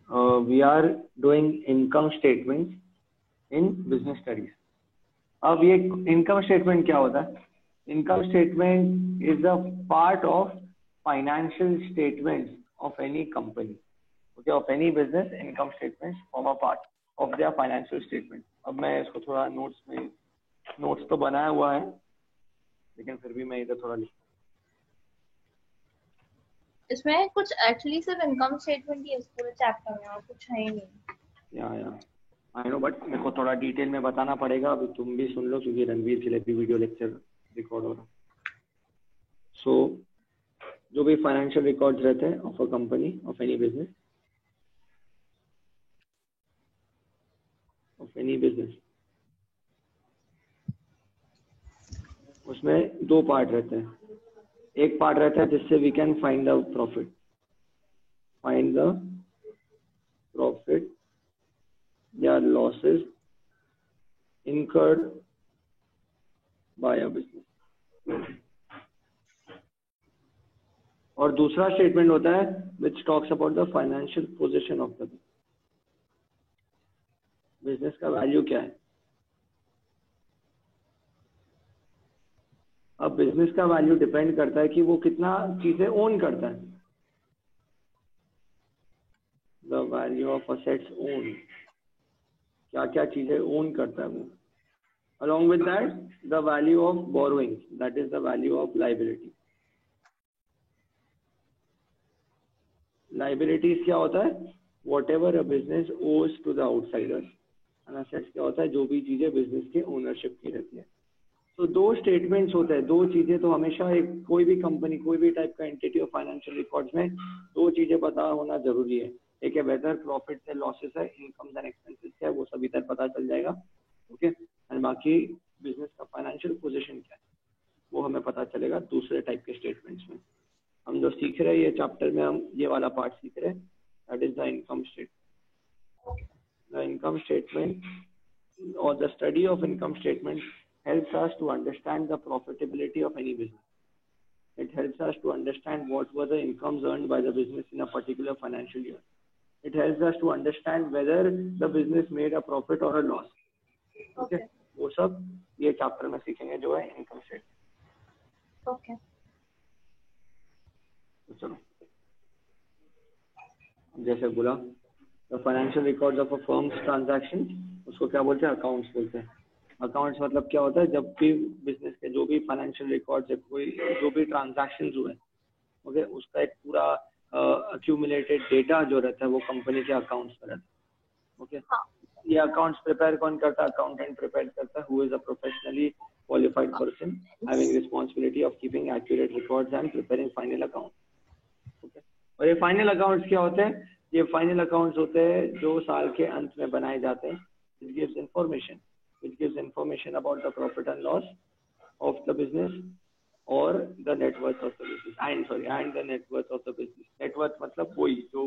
we are doing income statements in business studies. अब ये income statement क्या होता है? Income statement is a part of financial statements of any company. Okay, of any business, income statements form a part of their financial statement. अब मैं इसको थोड़ा notes तो बनाया हुआ है, लेकिन फिर भी मैं इधर थोड़ा लिखता हूँ. इसमें कुछ एक्चुअली सिर्फ इनकम स्टेटमेंट ही है इस पूरे चैप्टर में और कुछ है ही नहीं. या आई नो, बट मेरे को थोड़ा डिटेल में बताना पड़ेगा. अभी तुम भी सुन लो क्योंकि रणवीर के लिए भी वीडियो लेक्चर रिकॉर्ड हो रहा. सो जो भी फाइनेंशियल रिकॉर्ड्स रहते हैं of a company, of any business, उसमें दो पार्ट रहते हैं. एक पार्ट रहता है जिससे we can find the profit या losses incurred by a business. और दूसरा स्टेटमेंट होता है which talks about the financial position of the business. Business का वैल्यू क्या है? अब बिजनेस का वैल्यू डिपेंड करता है कि वो कितना चीजें ओन करता है. The value of assets own, क्या क्या चीजें ओन करता है वो. Along with that, the value of borrowing, that is the value of liability. Liabilities क्या होता है? Whatever a business owes to the outsiders. And assets क्या होता है? जो भी चीजें बिजनेस के ओनरशिप की रहती है. तो दो स्टेटमेंट्स होते हैं. दो चीजें तो हमेशा कोई भी कंपनी, कोई भी टाइप का एंटिटी और फाइनेंशियल रिकॉर्ड्स में दो चीजें पता होना जरूरी है. एक है वेदर प्रॉफिट है, लॉसेस है, इनकम्स एंड एक्सपेंसेस है, वो सभी तरह पता चल जाएगा. ओके, एंड बाकी बिजनेस का फाइनेंशियल पोजीशन क्या है वो हमें पता चलेगा दूसरे टाइप के स्टेटमेंट्स में. हम जो सीख रहे हैं ये चैप्टर में, हम ये वाला पार्ट सीख रहे हैं, that is the income statement. The income statement और the study of income statement helps us to understand the profitability of any business. It helps us to understand what were the incomes earned by the business in a particular financial year. It helps us to understand whether the business made a profit or a loss. Okay. वो सब ये chapter में सीखेंगे जो है income statement. Okay, तो चलो, जैसे बोला, the financial records of a firms transaction, उसको क्या बोलते हैं? अकाउंट्स बोलते हैं. अकाउंट्स मतलब क्या होता है? जब भी बिजनेस के जो भी फाइनेंशियल रिकॉर्ड्स है, कोई जो भी ट्रांजैक्शंस हुए, ओके, उसका एक पूरा अक्यूमुलेटेड डेटा जो रहता है वो कंपनी के अकाउंट्स में रहता है. ओके, ये अकाउंट्स प्रिपेयर कौन करता है? अकाउंटेंट प्रिपेयर करता है, who is a professionally qualified person having responsibility of keeping accurate records and preparing final accounts. Okay, और ये फाइनल अकाउंट्स क्या होते हैं? ये फाइनल अकाउंट्स होते हैं जो साल के अंत में बनाए जाते हैं. It gives information. It gives information about the profit and loss of the business or the net worth of the business. And the net worth of the business. Net worth मतलब वही जो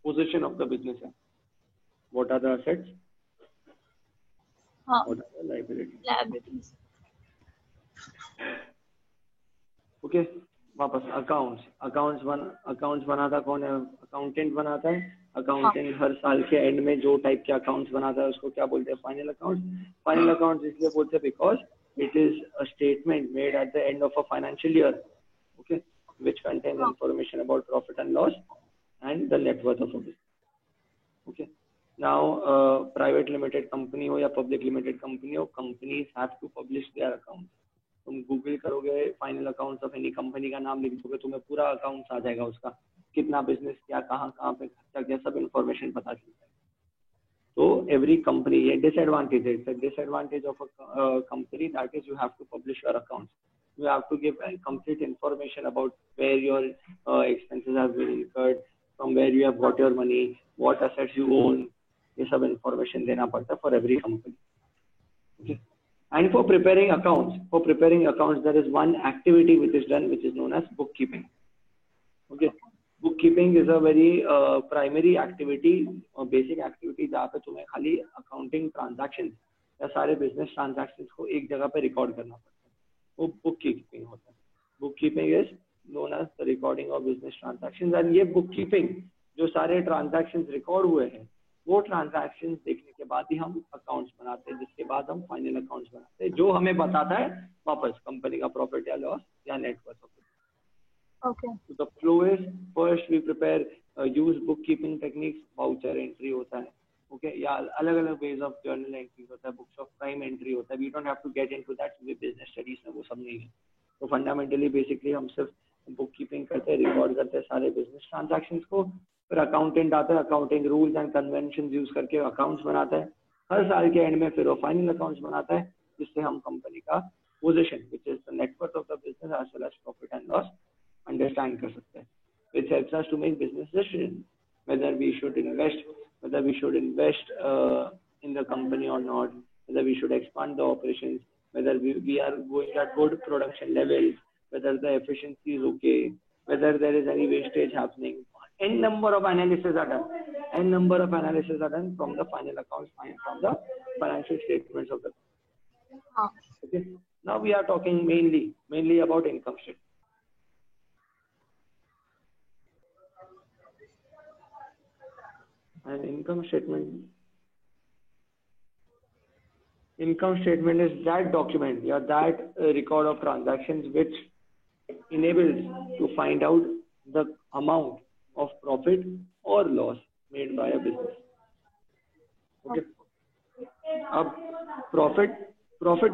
position of the business है. What are the assets? What are the liabilities? Okay, वापस accounts बनाता कौन है? Accountant बनाता है. अकाउंटेंट हर साल के एंड में जो टाइप के अकाउंट्स बनाता है उसको क्या बोलते हैं? Final accounts. फाइनल अकाउंट्स इसलिए बोलते हैं because it is a statement made at the end of a financial year, okay, which contains information about profit and loss and the net worth of a business. Okay, now private limited company हो या public limited company हो, companies have to publish their accounts. तुम Google करोगे final accounts of any company का नाम लिख दोगे, तुम्हें पूरा अकाउंट्स आ जाएगा, उसका कितना बिजनेस किया, कहाँ पे खर्चा किया, सब इंफॉर्मेशन पता चलता है. तो एवरी कंपनी, ये डिसएडवांटेज है. Disadvantage of a company that is you have to publish your accounts. You have to give complete information about where your expenses have been incurred, from where you have got your money, what assets you own. ये सब information देना पड़ता है for every company. Okay. And for preparing accounts, there is one activity which is done, which is known as bookkeeping. Okay, bookkeeping is a very primary activity or basic activity जहाँ पे तुम्हें खाली accounting transactions या सारे business transactions को एक जगह पे record करना पड़ता है. वो bookkeeping होता है. Bookkeeping is known as the recording of business transactions, and ये bookkeeping जो सारे ट्रांजैक्शंस रिकॉर्ड हुए हैं वो ट्रांजैक्शंस देखने के बाद ही हम अकाउंट्स बनाते हैं, जिसके बाद हम फाइनल अकाउंट्स बनाते हैं जो हमें बताता है वापस कंपनी का प्रॉफिट या लॉस या net worth of. Okay. So the flow is first we prepare use bookkeeping techniques, voucher entry होता है, okay, या अलग अलग ways of journal entry होता है, books of crime entry होता है. We don't have to get into that, क्योंकि business studies में वो सब नहीं है. तो fundamentally basically हम सिर्फ bookkeeping करते हैं, record करते हैं सारे business transactions को, फिर accountant आता है, accounting rules and conventions use करके accounts बनाता है, हर साल के end में फिर वो final accounts बनाता है, जिससे हम company का position which is the net worth of the business as well as profit and loss understand कर सकते हैं, which helps us to make business decisions whether we should invest in the company or not, whether we should expand the operations, whether we are going at good production levels, whether the efficiency is okay, whether there is any wastage happening. N number of analysis are done from the final accounts, from the financial statements of the company. Okay. Now we are talking mainly about income statement. And income statement is that document or that record of transactions which enables to find out the amount of profit or loss made by a business. Okay. अब profit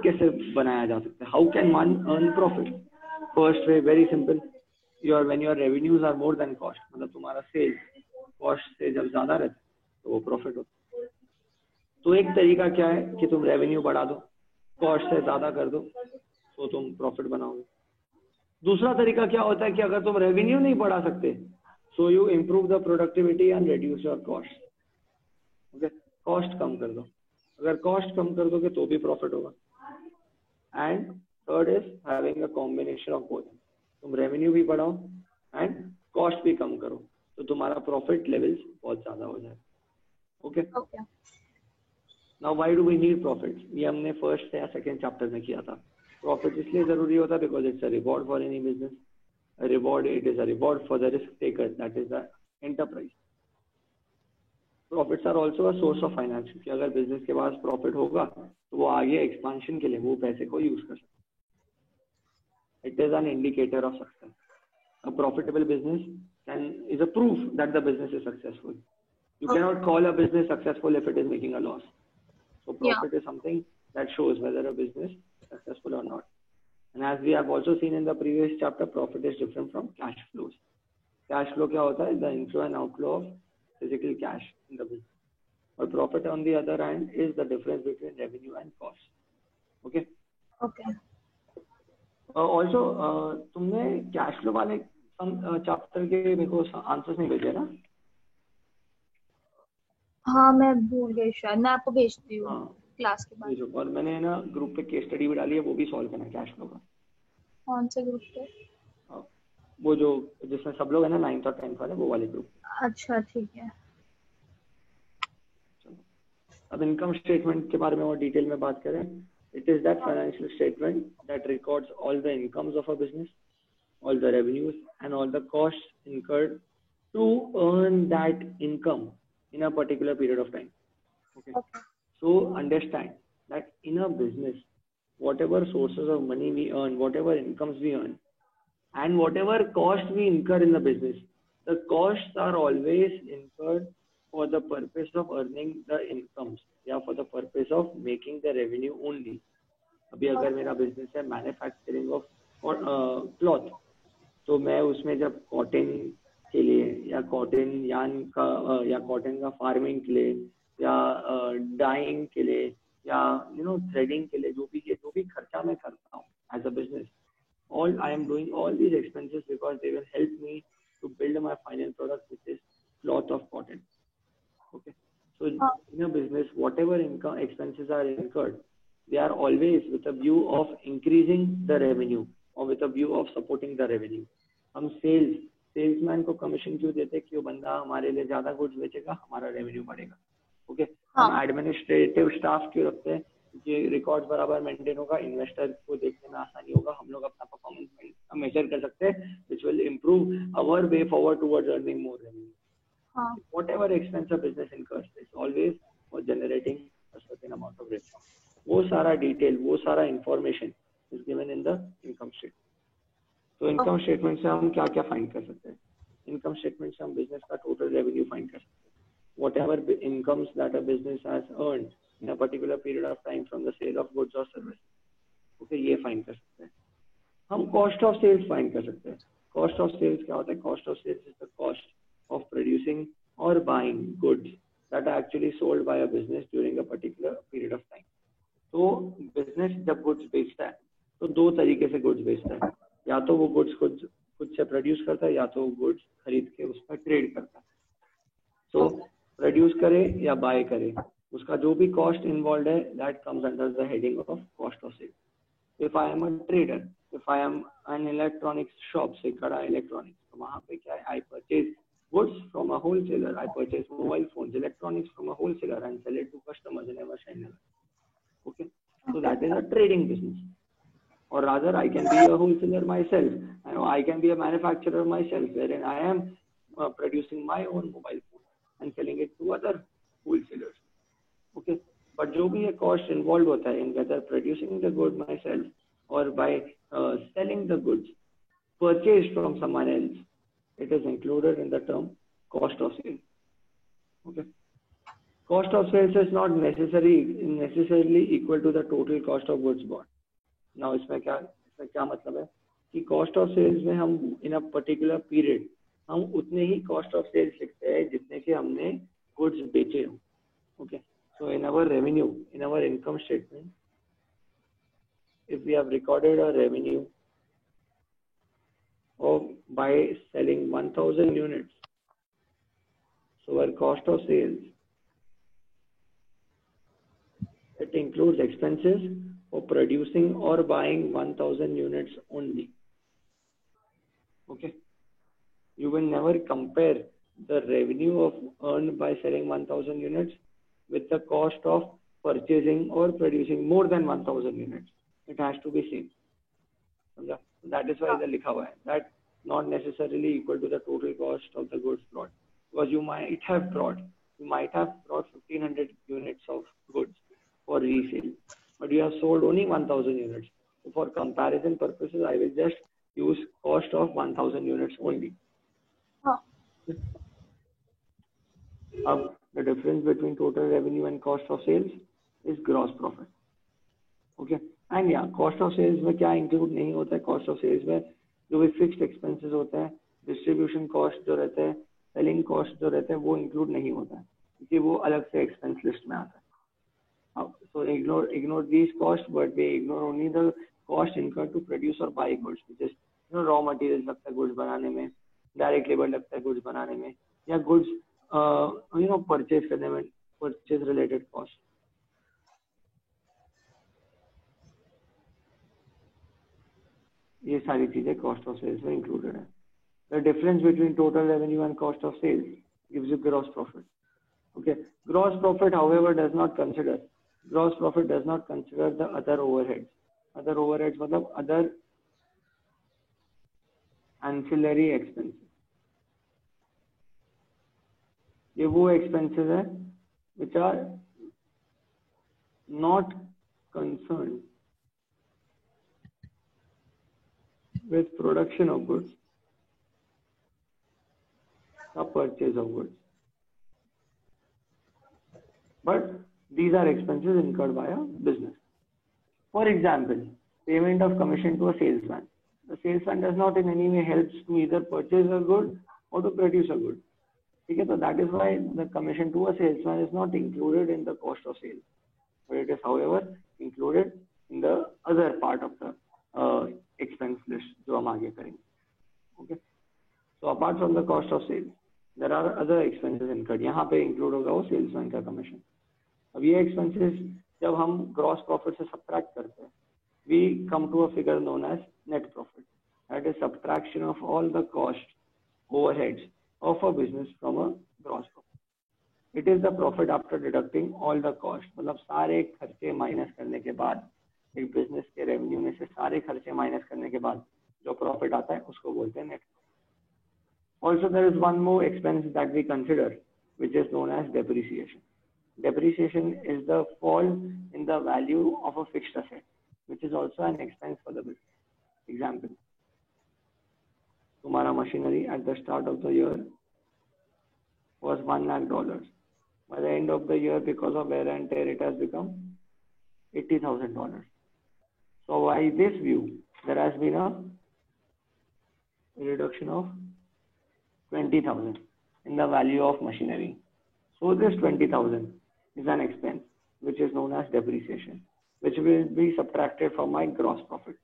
कैसे बनाया जा सकता है? How can one earn profit? First way, very simple. When your revenues are more than cost, मतलब तुम्हारा sales cost से जब ज्यादा रहता है तो वो प्रॉफिट होता है. तो एक तरीका क्या है कि तुम रेवेन्यू बढ़ा दो, कॉस्ट से ज्यादा कर दो, तो तुम प्रॉफिट बनाओगे. दूसरा तरीका क्या होता है कि अगर तुम रेवेन्यू नहीं बढ़ा सकते, so you improve the productivity and reduce your cost. Okay, cost कम कर दो. अगर कॉस्ट कम कर दोगे तो भी प्रॉफिट होगा. And third is having a combination of both. तुम रेवेन्यू भी बढ़ाओ एंड कॉस्ट भी कम करो, तो तुम्हारा प्रॉफिट लेवल्स बहुत ज्यादा हो जाए. Okay. Now why do we need profit? ये हमने फर्स्ट या सेकंड चैप्टर में किया था. प्रॉफिट इसलिए जरूरी होता है because it's a reward for any business. It is a reward for the risk taker, that is the enterprise. Profits are also a source of finance. कि अगर बिजनेस के पास प्रॉफिट होगा तो वो आगे एक्सपांशन के लिए वो पैसे को यूज कर सकता है. It is an indicator of success. A profitable business is a proof that the business is successful. You cannot call a business successful if it is making a loss. So profit is something that shows whether a business is successful or not. And as we have also seen in the previous chapter, profit is different from cash flows. Cash flow क्या होता है? The inflow and outflow of physical cash in the business. Or profit on the other hand is the difference between revenue and cost. Okay. Okay. Also, तुमने cash flow वाले chapter के मेरे को answers नहीं भेजे ना? हाँ, मैं भूल गई शायद. मैं आपको भेजती हूँ क्लास के बाद. और मैंने ना ग्रुप पे केस स्टडी भी डाली है, वो भी सॉल्व करना है कैश फ्लो का. कौन से ग्रुप पे? वो जो जिसमें सब लोग है ना 9th और 10th वाले, वो वाले ग्रुप. अच्छा, ठीक है. चलो, अब इनकम स्टेटमेंट के बारे में और डिटेल में बात करें. It is that financial statement that records all the incomes of a business, all the revenues and all the costs incurred to earn that income in a particular period of time. Okay. So understand that in a business, whatever sources of money we earn, whatever incomes we earn, and whatever costs we incur in the business, the costs are always incurred for the purpose of earning the incomes, या for the purpose of making the revenue only. अभी अगर मेरा business है manufacturing of cloth, तो मैं उसमें जब cotton के लिए या कॉटन यान का या कॉटन का फार्मिंग के लिए या डाइंग के लिए या थ्रेडिंग के लिए जो भी खर्चा मैं करता हूँ as a business, all I am doing all these expenses because they will help me to build my final product, which is cloth of cotton. Okay. So in a business, whatever income expenses are incurred, they are always with a view of increasing the revenue or with a view of supporting the revenue. हम salesman को commission क्यों देते हैं कि वो बंदा हमारे लिए ज्यादा गुड्स बेचेगा, हमारा रेवेन्यू बढ़ेगा. ओके. हम एडमिनिस्ट्रेटिव स्टाफ क्यों रखते हैं? कि रिकॉर्ड बराबर मेंटेन होगा, इन्वेस्टर को देखने में आसानी होगा, हम लोग अपना परफॉर्मेंस मेजर कर सकते हैं, which will improve our way forward towards earning more revenue. हाँ. Whatever expense a business incurs is always for generating a certain amount of revenue. वो सारा detail, वो सारा information is given in the income statement. तो income statement से हम क्या क्या फाइंड कर सकते हैं? इनकम स्टेटमेंट से हम बिजनेस का टोटल रेवेन्यू फाइंड कर सकते हैं. Whatever incomes that a business has earned in a particular period of time from the sale of goods or services, okay, ये फाइंड कर सकते हैं. हम कॉस्ट ऑफ सेल्स फाइंड कर सकते हैं. कॉस्ट ऑफ सेल्स क्या होता है? Cost of sales is the cost of producing और buying goods that are actually sold by a business during a particular period of time. तो बिजनेस जब goods बेचता है तो दो तरीके से गुड्स बेचता है. या तो वो गुड्स खुद से प्रोड्यूस करता है, या तो वो गुड्स खरीद के उस पर ट्रेड करता है. तो प्रोड्यूस करे या बाय करे, उसका जो भी कॉस्ट इन्वॉल्व है that comes under the heading of cost of sales. If I am a trader, if I am an electronics shop से कड़ा इलेक्ट्रॉनिक्स, तो वहां पे क्या है? I purchase goods from a wholesaler. I purchase mobile phones, electronics from a wholesaler and sell it to customers in a machine. Okay, so that is a trading business. Or rather, I can be a wholesaler myself. I can be a manufacturer myself, wherein I am producing my own mobile phone and selling it to other wholesalers. Okay, but जो भी ये cost involved होता है in whether producing the good myself or by selling the goods purchased from someone else, it is included in the term cost of sales. Okay, cost of sales is not necessarily equal to the total cost of goods bought. Now इसमें क्या मतलब है कि cost of sales में हम in a particular period हम उतने ही cost of sales लिखते हैं जितने के हमने goods बेचे हो. Okay, so in our revenue, in our income statement, if we have recorded a revenue of by selling 1000 units, so our cost of sales, it includes expenses for producing or buying 1000 units only. Okay, you will never compare the revenue of earned by selling 1000 units with the cost of purchasing or producing more than 1000 units. It has to be same. That is why the लिखा हुआ है that not necessarily equal to the total cost of the goods brought, because you might have brought 1500 units of goods for resale, but you have sold only 1000 units. So for comparison purposes, I will just use cost of 1000 units only. The difference between total revenue and cost of sales is gross profit. Okay, and yeah, cost of sales में क्या include नहीं होता है? cost of sales में जो भी fixed expenses होते हैं, distribution cost जो रहते हैं, selling cost जो रहते हैं, वो include नहीं होता है क्योंकि वो अलग से expense list में आता है. So ignore these costs, but we ignore only the cost incurred to produce or buy goods, which is raw materials लगता है goods बनाने में, direct labor लगता है goods बनाने में, या goods purchase करने में, purchase related cost. ये सारी चीजें cost of sales में included है. The difference between total revenue and cost of sales gives you gross profit. Okay, gross profit, however, does not consider the other overheads. Other overheads मतलब other ancillary expenses. ये वो expenses है which are not concerned with production of goods or purchase of goods, but these are expenses incurred by a business. For example, payment of commission to a salesman. The salesman does not in any way helps to either purchase a good or to produce a good. Okay, so that is why the commission to a salesman is not included in the cost of sales, but it is however included in the other part of the expense list जो हम आगे करेंगे. Okay, so apart from the cost of sales, there are other expenses incurred. यहाँ पे include होगा वो salesman का commission. अब ये expenses जब हम gross profit से subtract करते हैं, we come to a figure known as net profit. That is subtraction of all the cost overheads of a business from a gross profit. It is the profit after deducting all the cost. मतलब सारे खर्चे minus करने के बाद, एक business के revenue में से सारे खर्चे माइनस करने के बाद जो प्रॉफिट आता है उसको बोलते हैं net. Also, there is one more expense that we consider, which is known as depreciation. Depreciation is the fall in the value of a fixed asset, which is also an expense for the business. Example, तुम्हारा machinery at the start of the year was $1 lakh. By the end of the year, because of wear and tear, it has become $80,000. So by this view, there has been a reduction of 20,000 in the value of machinery. So this 20,000 is an expense, which is known as depreciation, which will be subtracted from my gross profit.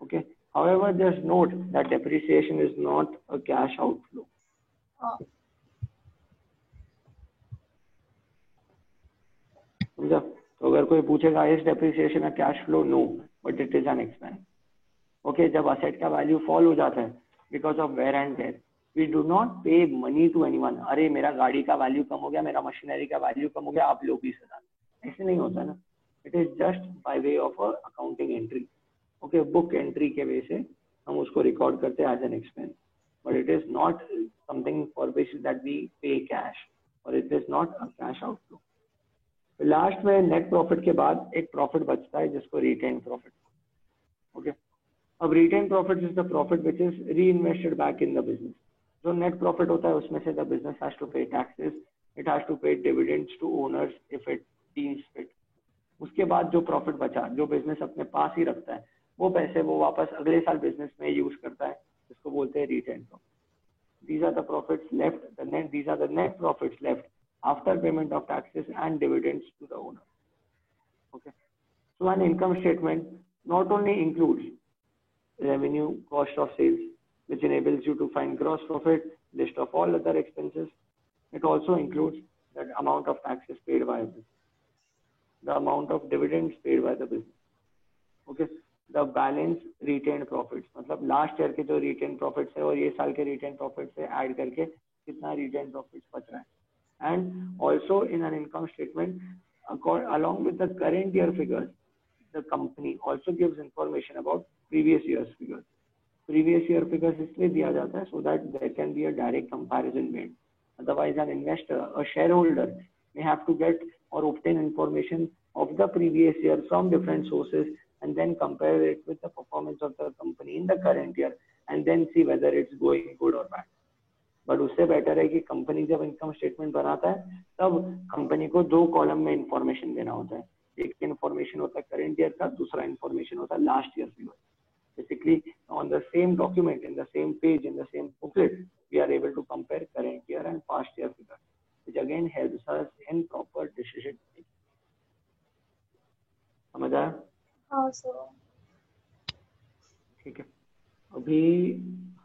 Okay. However, just note that depreciation is not a cash outflow. समझा? तो अगर कोई पूछेगा is depreciation a cash flow? No, but it is an expense. Okay, जब asset का value fall हो जाता है because of wear and tear, we do not pay money to anyone. अरे मेरा गाड़ी का value कम हो गया, मेरा machinery का value कम हो गया, आप लो 20,000. ऐसे नहीं होता ना. It is just by way of a accounting entry. Okay, book entry के way से हम उसको record करते हैं as an expense. But it is not something for which that we pay cash, or it is not a cash outflow. Last में net profit के बाद एक प्रॉफिट बचता है जिसको रिटेन प्रॉफिट. ओके, अब retain profit is the profit which is reinvested back in the business. जो net profit होता है उसमें से the business has to pay taxes, it has to pay dividends to owners if it deems fit. उसके बाद जो profit बचा, जो बिजनेस अपने पास ही रखता है, वो पैसे वो वापस अगले साल बिजनेस में यूज करता है, जिसको बोलते हैं retain profit. These are the profits left. These are the net profits left after payment of taxes and dividends to the owner. Okay. So an income statement not only includes revenue, cost of sales, which enables you to find gross profit, list of all other expenses. It also includes the amount of taxes paid by a business, the amount of dividends paid by the business. Okay. The balance retained profits, मतलब last year के जो retain profits है और ये साल के retain profits से add करके कितना रिटेन प्रॉफिट्स बच रहा है. And also in an income statement, along with the current year figures, the company also gives information about previous year's figures. Previous year figures इसलिए दिया जाता है so that there can be a direct comparison made. Otherwise, an investor, a shareholder, may have to get or obtain information of the previous year from different sources and then compare it with the performance of the company in the current year and then see whether it's going good or bad. But उससे better है कि company जब income statement बनाता है तब company को दो column में इंफॉर्मेशन देना होता है. एक इंफॉर्मेशन होता है करंट ईयर का, दूसरा इंफॉर्मेशन होता है last year figure. Basically on the same document, in the same page, in the same booklet, we are able to compare current year and past year figure, which again helps us in proper decision making. समझ आया? हाँ sir. ठीक है, अभी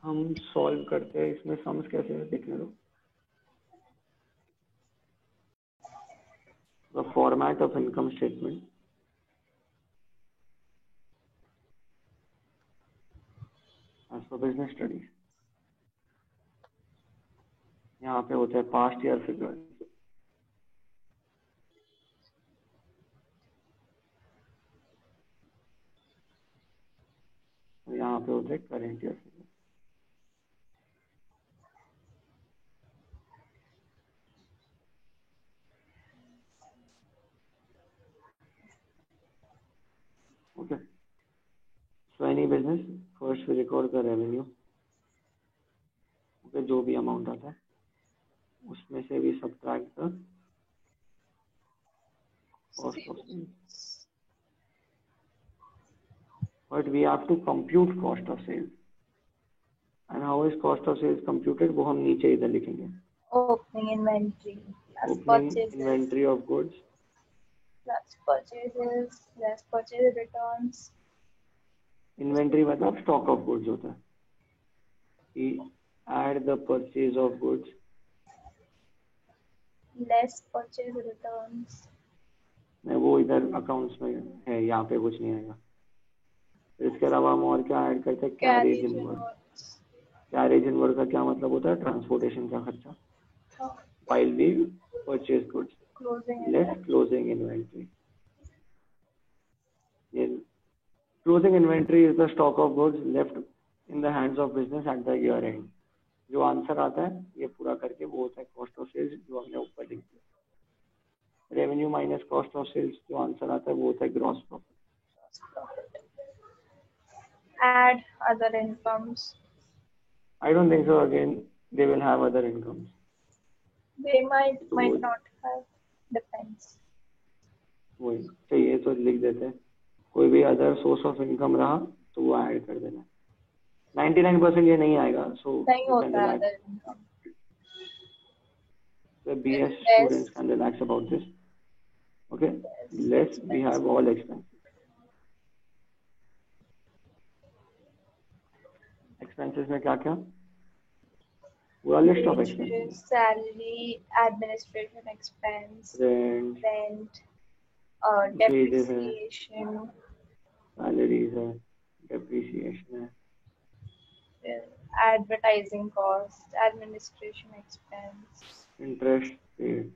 हम solve करते हैं. इसमें सम्स कैसे है देखने दो. The format of income statement. As for business studies, यहाँ पे होते हैं पास्ट ईयर फिगर, यहाँ पे होते हैं current year figure. Okay. So any business, first we record the revenue. Okay, जो भी अमाउंट आता है उसमें से भी subtract the cost of sales. But we have to compute cost of sales. And how is cost of sales computed? वो हम नीचे इधर लिखेंगे. Opening inventory, plus Opening purchases, inventory of goods, plus purchases, less purchase returns. Inventory मतलब stock of goods होता है. We add the purchase of goods, less purchase returns. नहीं वो इधर अकाउंट्स में है, यहाँ पे कुछ नहीं आएगा. इसके अलावा हम और क्या ऐड करते हैं? Carriage inward. कैरेज इनवर्ड का क्या मतलब होता है? ट्रांसपोर्टेशन का खर्चा. While we purchase goods, less closing inventory. Closing inventory is the stock of goods left in the hands of business at the year end. जो आंसर आता है ये पूरा करके वो होता है कॉस्ट ऑफ सेल्स, जो हमने ऊपर लिख दिया। Revenue minus cost of sales, जो आंसर आता है वो होता है gross profit. Add other incomes. I don't think so. Again, they will have other incomes. They might not have. Depends. वही चाहिए तो लिख देते हैं, कोई भी अदर सोर्स ऑफ इनकम रहा तो वो ऐड कर देना। 99% ये नहीं आएगा, सो नहीं होता है other income. The BS students can relax about this. Okay, less we have all expenses. Expenses में क्या क्या? पूरा list of expenses. Salary, administration expense, rent, wages है, depreciation, salaries है, depreciation है, advertising cost, administration expense, interest paid.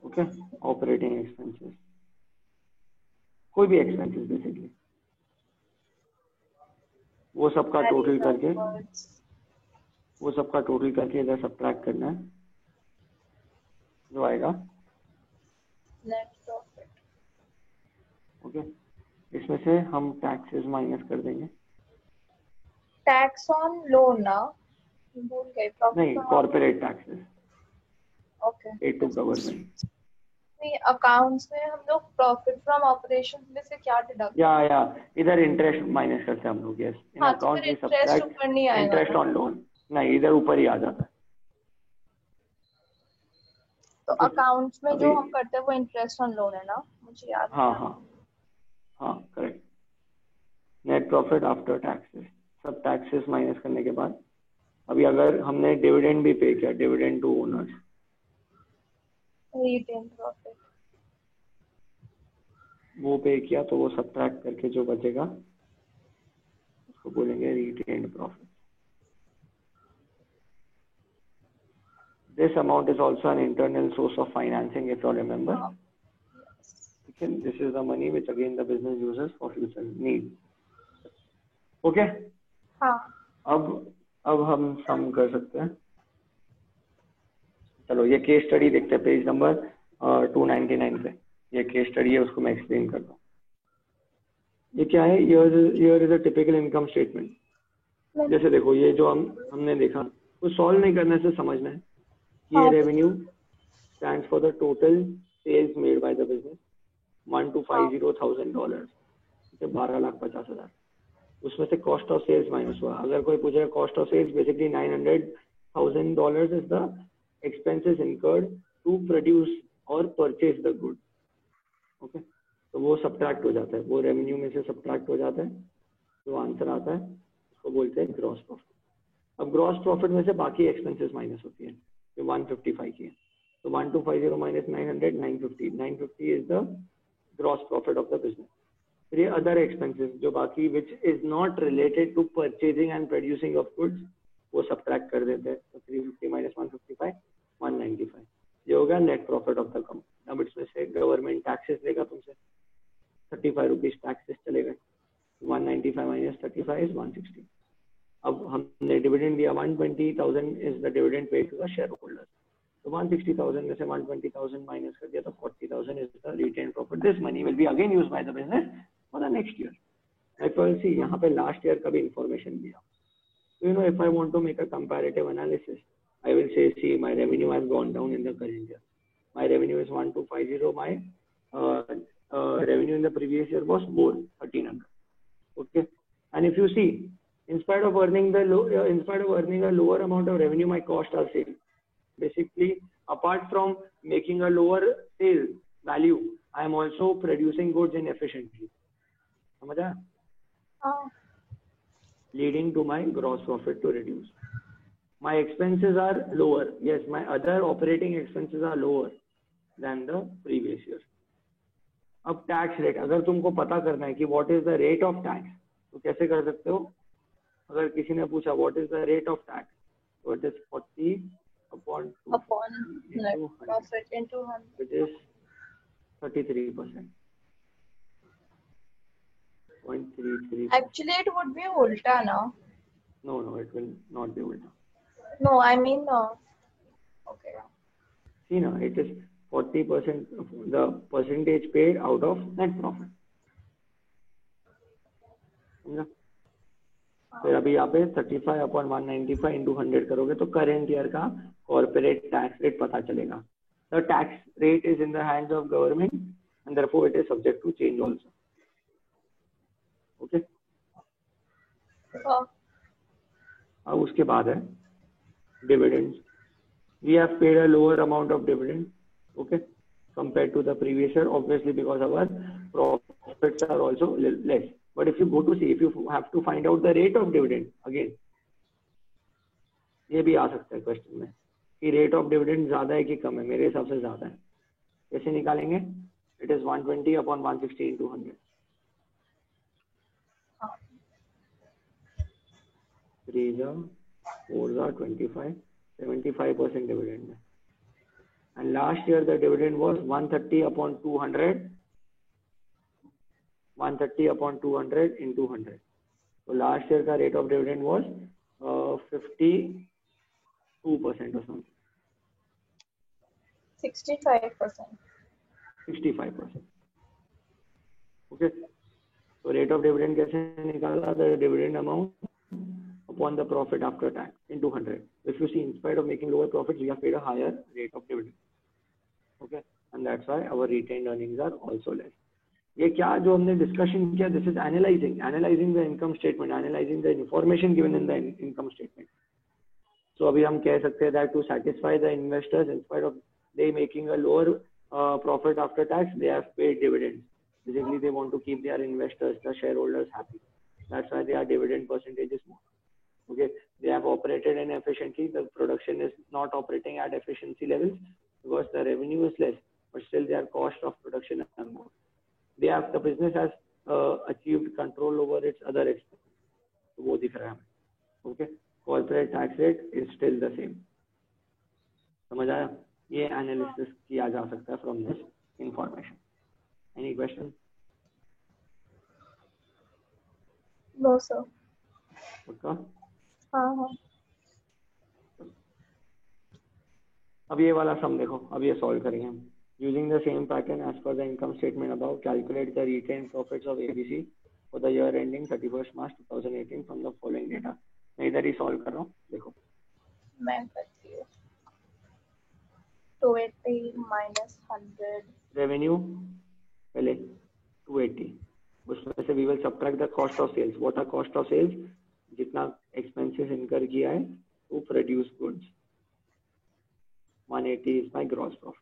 Okay, operating expenses, कोई भी expenses basically, वो सबका टोटल करके, वो सबका टोटल करके इधर सब्ट्रैक्ट करना है, जो आएगा net profit. ओके इसमें से हम टैक्सेस माइनस कर देंगे। टैक्स ऑन लोन ना, भूल गए, नहीं, corporate taxes, okay, paid to government. नहीं, अकाउंट्स में हम लोग प्रॉफिट फ्रॉम ऑपरेशंस में से क्या डिडक्ट, या इधर इंटरेस्ट माइनस करते हैं हम लोग। यस, इन अकाउंट में सब्ट्रैक्ट इंटरेस्ट ऑन लोन, नहीं इधर ऊपर ही आ जाता है। तो अकाउंट्स में जो हम करते हैं वो इंटरेस्ट ऑन लोन है ना, मुझे याद है। हाँ correct. Net profit after taxes, सब टैक्सेस माइनस करने के बाद, अभी अगर हमने डिविडेंड भी पे किया, dividend to owners, retain profit, वो पे किया तो वो सब्ट्रैक्ट करके जो बचेगा उसको बोलेंगे retained profit. This amount is also an internal source of financing, if you remember. Okay, this is the money which again the business uses for future need. Okay? हाँ. अब हम सम कर सकते हैं। चलो ये केस स्टडी देखते हैं, पेज नंबर 299 पे ये केस स्टडी है, उसको मैं एक्सप्लेन करता हूँ। ये क्या है? Here is a typical income statement. जैसे देखो ये जो हमने देखा, तो सॉल्व नहीं करने से समझना है। ये revenue stands for the total sales made by the business, $1,250,000, $12,50,000। उसमें से कॉस्ट ऑफ सेल्स माइनस हुआ। अगर कोई पूछेगा cost of sales, basically $900,000 is the expenses incurred to produce और परचेज द गुड। ओके, तो वो सब्ट्रैक्ट हो जाता है, वो रेवेन्यू में से सब्ट्रैक्ट हो जाता है, जो आंसर आता है उसको बोलते हैं ग्रॉस प्रॉफिट। अब ग्रॉस प्रॉफिट में से बाकी एक्सपेंसेस माइनस होती है, जो 155 की है, तो 1250 minus 900, 950 is the gross profit of the business. फिर ये अदर एक्सपेंसेस जो बाकी which is not related to purchasing and producing of goods, वो सब्ट्रैक्ट कर देते हैं, तो 350 माइनस 155, 195, ये होगा net profit of the company. अब इसमें से गवर्नमेंट टैक्सेस लेगा तुमसे, 35 रुपीज टैक्सेस चले गए, 195 माइनस 35 इज 160। अब हमने डिविडेंड दिया, 120,000 is the dividend paid to the shareholders, तो 160,000 में से 120,000 माइनस कर दिया, तो 40,000 is the retain profit. This money will be again used by the business for the next year. Like you see, यहाँ पे लास्ट ईयर का भी इंफॉर्मेशन दिया। So you know, if I want to make a comparative analysis, I will say, see, my revenue has gone down in the current year. My revenue is 1250. My revenue in the previous year was more, 1300. Okay, and if you see, in spite of earning a lower amount of revenue, my costs are same. Basically, apart from making a lower sale value, I am also producing goods inefficiently. समझा? Leading to my gross profit to reduce. My expenses are lower. Yes, my other operating expenses are lower than the previous year. अब tax rate, अगर तुमको पता करना है कि what is the rate of tax, तो कैसे कर सकते हो? अगर किसी ने पूछा what is the rate of tax, तो it is 40 upon net profit into 100, which is 33%. 0.33. Actually, it would be ulta now. No, it will not be ulta. No, I mean, okay. See now, it is 40% of the percentage paid out of net profit. समझा? फिर अभी यहाँ पे 35/195 into 100 करोगे तो current year का corporate tax rate पता चलेगा. The tax rate is in the hands of government and therefore it is subject to change also. Okay? अब उसके बाद है dividends. We have paid a lower amount of dividend, okay, compared to the previous year, obviously because our profits are also less. But if you go to see, if you have to find out the rate of dividend, again, ये भी आ सकता है question में कि rate of dividend ज्यादा है कि कम है. मेरे हिसाब से ज्यादा है. कैसे निकालेंगे? It is 120/160 into 100. 3 4 25, 75% dividend है. And last year the dividend was 130/200. 130/200 into 100. So last year का rate of dividend was 52% or something. 65%. 65%. Okay. So rate of dividend कैसे निकाला? The dividend amount upon the profit after tax into 100. If you see, in spite of making lower profits, we have paid a higher rate of dividend. Okay. And that's why our retained earnings are also less. ये क्या जो हमने discussion किया, this is analyzing the income statement, analyzing the information given in the income statement. So अभी हम कह सकते हैं that to satisfy the investors, in spite of they making a lower profit after tax, they have paid dividends. Basically, they want to keep their investors, the shareholders, happy. That's why their dividend percentage is more. Okay, they have operated inefficiently. The production is not operating at efficiency levels because the revenue is less, but still their cost of production is more. The business has achieved control over its other expenses. So वो दिख रहा है हमें. Okay, corporate tax rate is still the same. समझ आया? ये analysis किया जा सकता है from this information. Any question? No, sir. पक्का? हाँ. अब ये वाला सम देखो, अब ये सॉल्व करेंगे हम. Using the same pattern as per the income statement above, calculate the retained profits of ABC for the year ending 31st March 2018 from the following data. मैं इधर ही सॉल्व कर रहा हूँ. देखो मैं करती हूँ. 280 minus 100. रेवेन्यू पहले 280, उसमें से we will subtract the cost of sales. What are cost of sales? जितना expenses incur किया है to produce goods. 180 is my gross profit.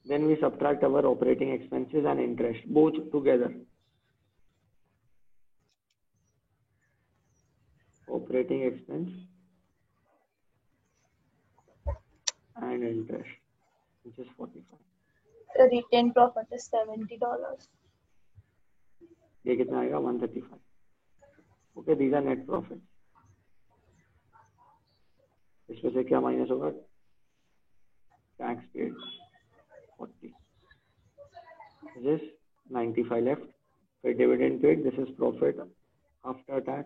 Then we subtract our operating expenses and interest, both together. Operating expense and interest, which is 45. The retained profit is $70. ये कितना आएगा? 135. Okay, these are net profits. इसमें से क्या minus होगा? Tax paid 40. This is 95 left. फिर dividend paid. This is profit after tax.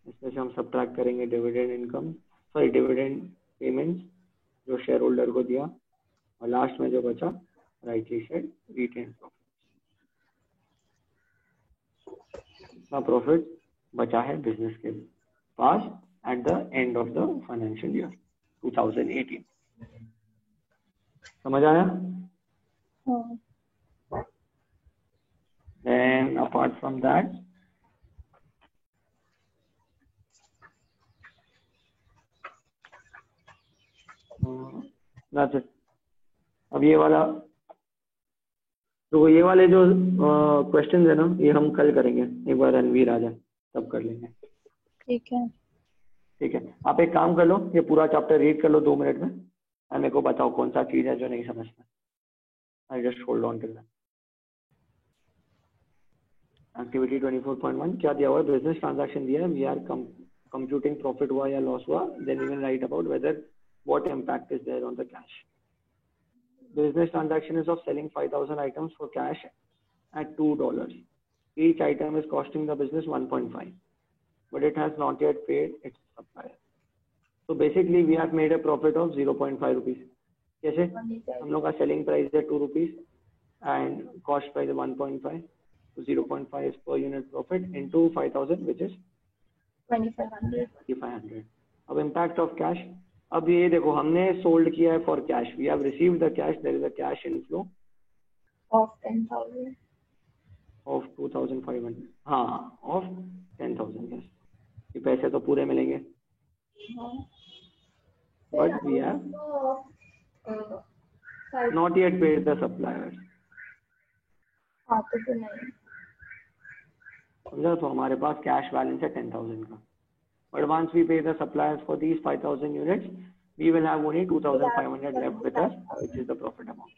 इसमें से हम subtract करेंगे dividend income, sorry dividend payments जो shareholder को दिया, और last में जो बचा rightly said retained profit. इतना profit बचा है business के पास at the end of the financial year 2018. समझ आया? Then apart from that, that's it. अब ये वाला, तो ये वाले जो क्वेश्चन है ना, ये हम कल करेंगे. एक बार रणवीर आ जाए तब कर लेंगे. ठीक है. ठीक है, आप एक काम कर लो, ये पूरा चैप्टर रीड कर लो 2 मिनट में, और मेरे को बताओ कौन सा चीज है जो नहीं समझ में. I just hold on till that. Activity 24.1 क्या दिया हुआ है? बिजनेस ट्रांजैक्शन दिया है. वी आर कंप्यूटिंग प्रॉफिट हुआ या लॉस हुआ, then we will write about whether what impact is there on the cash. business transaction is of selling 5,000 items for cash at $2. Each item is costing the business 1.5, but it has not yet paid its supplier. So basically we have made a profit of 0.5 rupees. कैसे? हम लोग का selling price है 2 rupees and cost price is 1.5. So 0.5 is per unit profit into 5,000, which is 2,500. अब impact of cash. अब ये देखो हमने sold किया है for cash. We have received the cash. There is a cash inflow of 10,000. Of 2,500. हाँ, of 10,000. Yes. ये पैसे तो पूरे मिलेंगे. But we have not yet paid the suppliers. हाँ तो नहीं. समझा? तो हमारे पास cash balance है 10,000 का. But once we pay the suppliers for these 5,000 units, we will have only 2,500 left with us, which is the profit amount.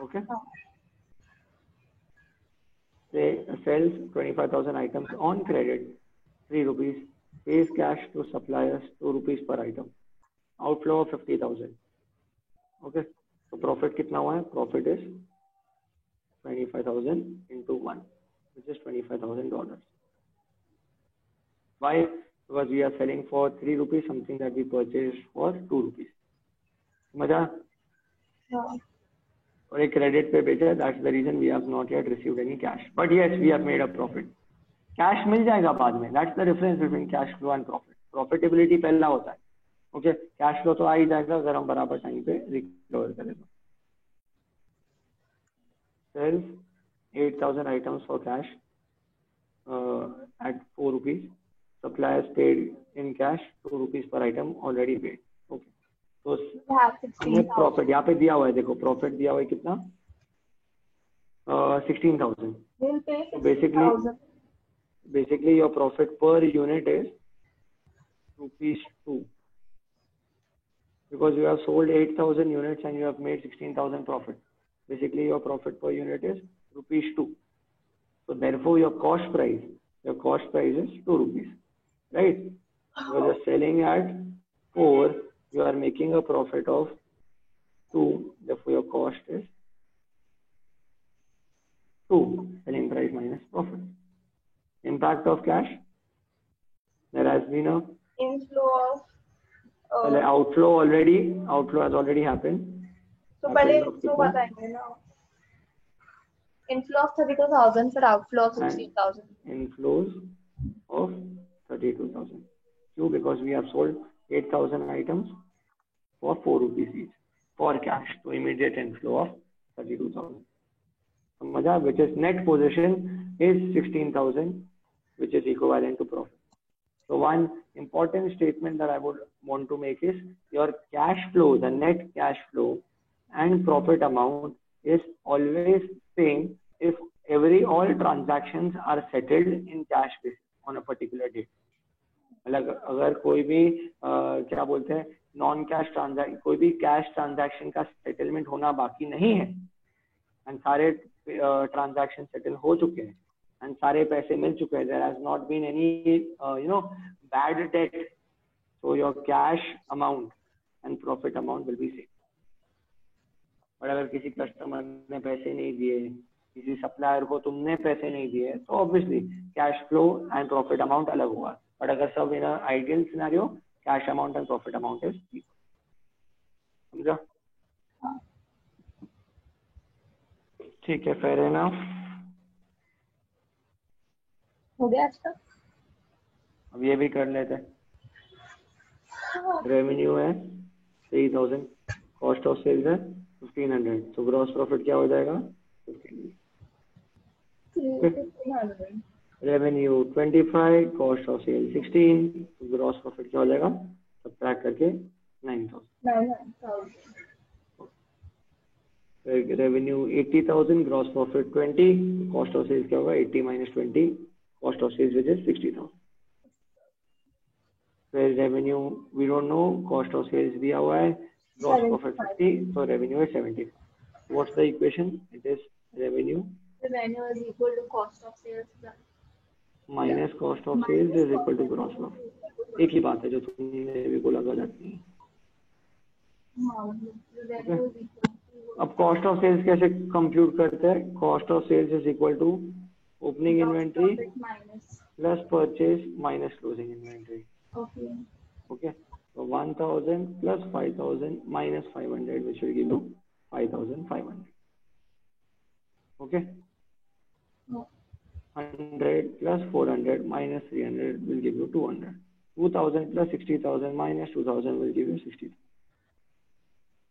Okay? Say sells 25,000 items on credit, 3 rupees, pays cash to suppliers, 2 rupees per item. Outflow of 50,000. Okay? So profit कितना हुआ है? Profit is 25,000 into 1, which is $25,000. Why? Because we are selling for 3 rupees something that we purchased for 2 rupees. मजा? और एक credit पे बेचा. That's the reason we have not yet received any cash. But yes, we have made a profit. Cash मिल जाएगा बाद में. That's the difference between cash flow and profit. Profitability पहला होता है. Okay? Cash flow तो आ ही जाएगा अगर हम बराबर टाइम पे recover करें तो. Sells 8,000 items for cash at 4 rupees. Suppliers paid in cash 2 rupees per item already paid. Okay. So हमने profit यहाँ पे दिया हुआ है. देखो profit दिया हुआ है कितना? 16,000. We'll pay 16,000. Basically your profit per unit is rupees 2. Because you have sold 8,000 units and you have made 16,000 profit. Basically your profit per unit is rupees 2. So therefore your cost price is 2 rupees. Right? Because you're selling at 4, you are making a profit of 2. Therefore your cost is 2. Selling price minus profit. Impact of cash. There has been a inflow of outflow has already happened. So पहले inflow बताएंगे ना. Inflow of 32,000 for outflow of 16,000. Inflows of 32,000. Why? Because we have sold 8,000 items for 4 rupees each for cash. So immediate inflow of 32,000. Samajha, which is net position is 16,000, which is equivalent to profit. So one important statement that I would want to make is your cash flow, the net cash flow and profit amount is always same if all transactions are settled in cash basis on a particular date. मतलब अगर कोई भी क्या बोलते हैं non cash transaction कोई भी cash transaction का सेटलमेंट होना बाकी नहीं है एंड सारे ट्रांजैक्शन सेटल हो चुके हैं एंड सारे पैसे मिल चुके हैं, there has not been any bad debt, so your cash amount and profit amount will be same. और अगर किसी कस्टमर ने पैसे नहीं दिए, किसी सप्लायर को तुमने पैसे नहीं दिए, तो obviously cash flow and profit amount अलग हुआ. बट अगर सब in ideal scenario cash amount and profit amount is equal. समझा? ठीक है, फेयर एनफ. हो गया आज तक. अब ये भी कर लेते हैं. रेवेन्यू है 3,000, कॉस्ट ऑफ सेल्स है 1,500, तो ग्रॉस प्रॉफिट क्या हो जाएगा 1,500. रेवेन्यू 25, कॉस्ट ऑफ सेल 16, तो ग्रॉस प्रॉफिट क्या हो जाएगा सबट्रैक्ट करके 9,000. Revenue 80,000, gross profit 20, cost of sales क्या होगा 80 minus 20, cost of sales which is 60,000. फिर revenue we don't know, cost of sales दिया हुआ है, gross profit 50, so revenue is 70. What's the equation? It is revenue is equal to cost of sales minus cost of sales is equal to gross profit. एक ही बात है जो तुमने भी बोला, गलत नहीं. हाँ revenue is equal to अब कॉस्ट ऑफ सेल्स कैसे कंप्यूट करते हैं? Cost of sales is equal to opening gross inventory profit minus. Plus purchase minus closing inventory. Okay. Okay, so 1000 plus 5000 minus 500, which will give you 5500. Okay, No. 100 plus 400 minus 300 will give you 200. 2000 plus 60,000 minus 2000 will give you 60,000.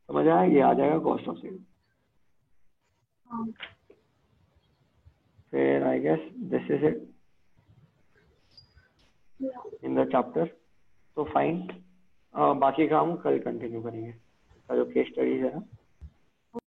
समझ आया? ये आ जाएगा cost of sale. फिर I guess this is it in the chapter. तो fine, बाकी काम कल continue करेंगे. का जो केस स्टडीज है ना